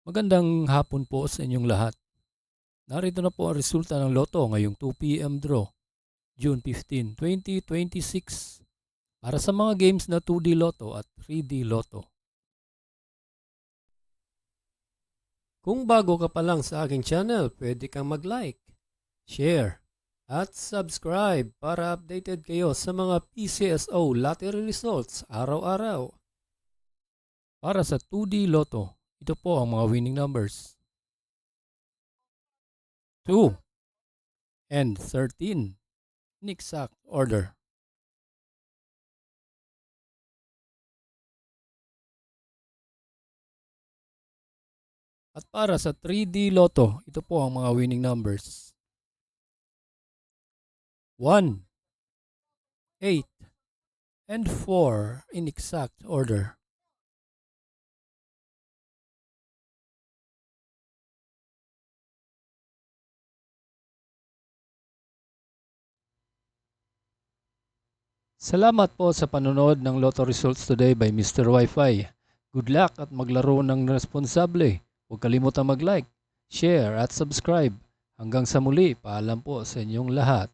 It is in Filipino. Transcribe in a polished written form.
Magandang hapon po sa inyong lahat. Narito na po ang resulta ng Lotto ngayong 2 p.m. draw, June 15, 2026 para sa mga games na 2D Lotto at 3D Lotto. Kung bago ka pa lang sa aking channel, pwede kang mag-like, share, at subscribe para updated kayo sa mga PCSO lottery results araw-araw. Para sa 2D Lotto, ito po ang mga winning numbers. 2 and 13 in exact order. At para sa 3D Lotto, ito po ang mga winning numbers. 1, 8, and 4 in exact order. Salamat po sa panonood ng Lotto Results Today by Mr. Wi-Fi. Good luck at maglaro ng responsable. Huwag kalimutang mag-like, share at subscribe. Hanggang sa muli, paalam po sa inyong lahat.